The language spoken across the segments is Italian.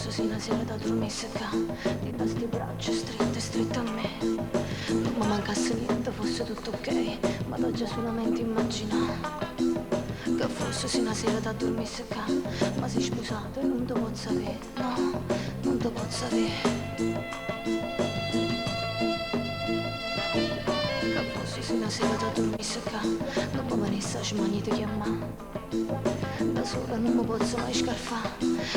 Sì, una sera da dormire secca, di queste braccia strette, strette a me. Non mi mancasse niente, fosse tutto ok, ma l'ho già solamente immaginato. Che fosse sì una sera da dormire secca, ma sei sposato e non te posso avere, no, non te posso avere. Che fosse sì una sera da dormire secca, dopo me ne sa smani ti chiamare. Da sola non mi posso mai scarfare,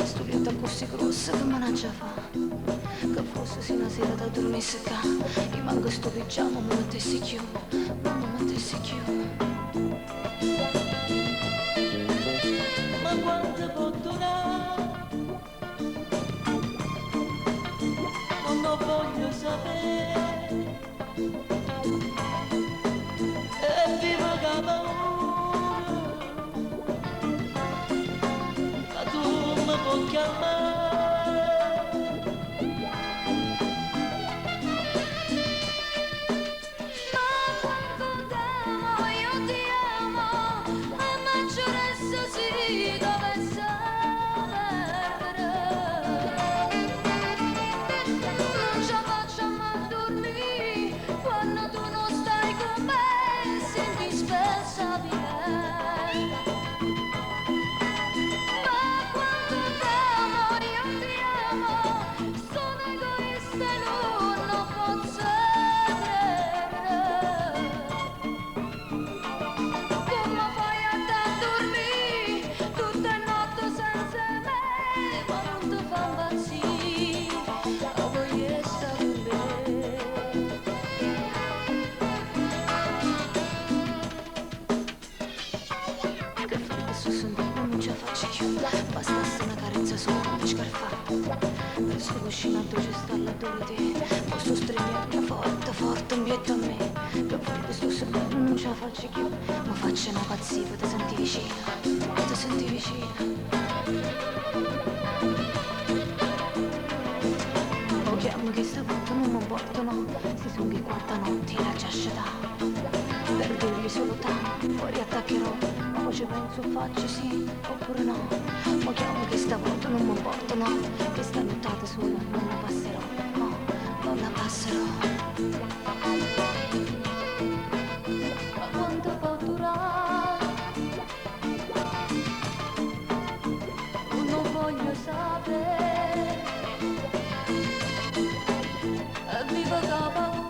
sto vita così grossa che managgia fa. Che fosse sì una sera da dormire secca, io manco sto pigiama, mi mettessi chiù, non mi mettessi chiù. Ma quanto può durare? Non lo voglio sapere. E vivo che paura che tu mi puoi chiamare. Bastasse una carezza solo come scarfato. Per sto cuscinato ci sta l'odore di te. Posso stringere forte, forte un bietto a me. Che fuori questo sebello non ce la faccio più. Ma faccio una pazzia, ti senti vicina, ti senti vicina. O chiamo che stavolta non mi portano. Si sono che quarta notte la giasciata. Per dirgli solo tanto, poi attaccherò. Ma poi ci penso, faccio sì, oppure no. Ma chiamo che stavolta non mi portano. Che sta nottata sola non la passerò, no, non la passerò. Ma quanto può durare? Non voglio sapere. Vivo da paura.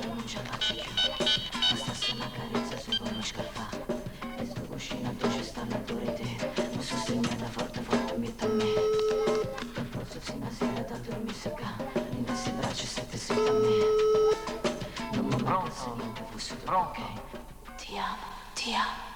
Non ce la faccio più, bastasse una carezza se vuoi non scarfare. E sto cuscinato ci stanno adore te. Ma sostegnata forte forte mietta a me. Per forza sì una sera da dormire secca, in queste braccia sette strette a me. Non mi mancasse niente, fosse tutto ok. Ti amo, ti amo.